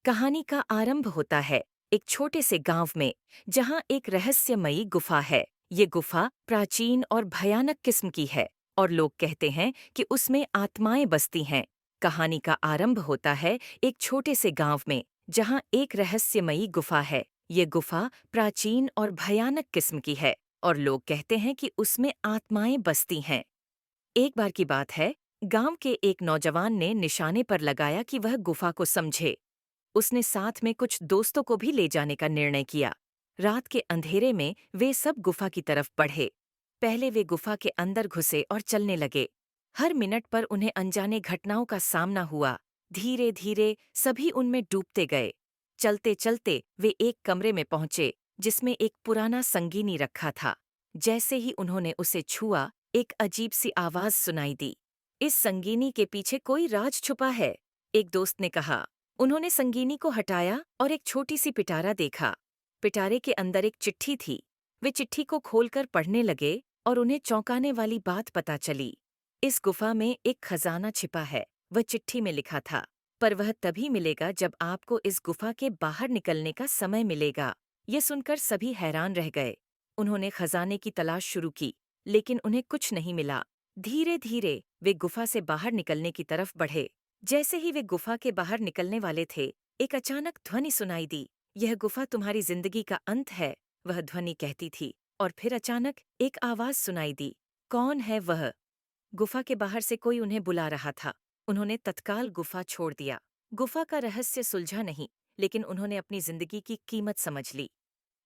कहानी का आरंभ होता है एक छोटे से गांव में, जहां एक रहस्यमयी गुफा है। ये गुफा प्राचीन और भयानक किस्म की है और लोग कहते हैं कि उसमें आत्माएं बसती हैं। कहानी का आरंभ होता है एक छोटे से गांव में, जहां एक रहस्यमयी गुफा है। ये गुफा प्राचीन और भयानक किस्म की है और लोग कहते हैं कि उसमें आत्माएं बसती हैं। एक बार की बात है, गांव के एक नौजवान ने निशाने पर लगाया कि वह गुफा को समझे। उसने साथ में कुछ दोस्तों को भी ले जाने का निर्णय किया। रात के अंधेरे में वे सब गुफा की तरफ बढ़े। पहले वे गुफा के अंदर घुसे और चलने लगे। हर मिनट पर उन्हें अनजाने घटनाओं का सामना हुआ। धीरे धीरे सभी उनमें डूबते गए। चलते चलते वे एक कमरे में पहुंचे, जिसमें एक पुराना संगीनी रखा था। जैसे ही उन्होंने उसे छुआ, एक अजीब सी आवाज सुनाई दी। इस संगीनी के पीछे कोई राज छुपा है, एक दोस्त ने कहा। उन्होंने संगीनी को हटाया और एक छोटी सी पिटारा देखा। पिटारे के अंदर एक चिट्ठी थी। वे चिट्ठी को खोलकर पढ़ने लगे और उन्हें चौंकाने वाली बात पता चली। इस गुफा में एक खजाना छिपा है, वह चिट्ठी में लिखा था। पर वह तभी मिलेगा जब आपको इस गुफा के बाहर निकलने का समय मिलेगा। ये सुनकर सभी हैरान रह गए। उन्होंने खजाने की तलाश शुरू की, लेकिन उन्हें कुछ नहीं मिला। धीरे धीरे वे गुफा से बाहर निकलने की तरफ बढ़े। जैसे ही वे गुफा के बाहर निकलने वाले थे, एक अचानक ध्वनि सुनाई दी। यह गुफा तुम्हारी जिंदगी का अंत है, वह ध्वनि कहती थी। और फिर अचानक एक आवाज सुनाई दी। कौन है वह? गुफा के बाहर से कोई उन्हें बुला रहा था। उन्होंने तत्काल गुफा छोड़ दिया। गुफा का रहस्य सुलझा नहीं, लेकिन उन्होंने अपनी जिंदगी की कीमत समझ ली।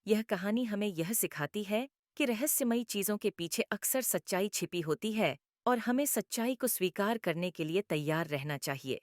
यह कहानी हमें यह सिखाती है कि रहस्यमयी चीजों के पीछे अक्सर सच्चाई छिपी होती है और हमें सच्चाई को स्वीकार करने के लिए तैयार रहना चाहिए।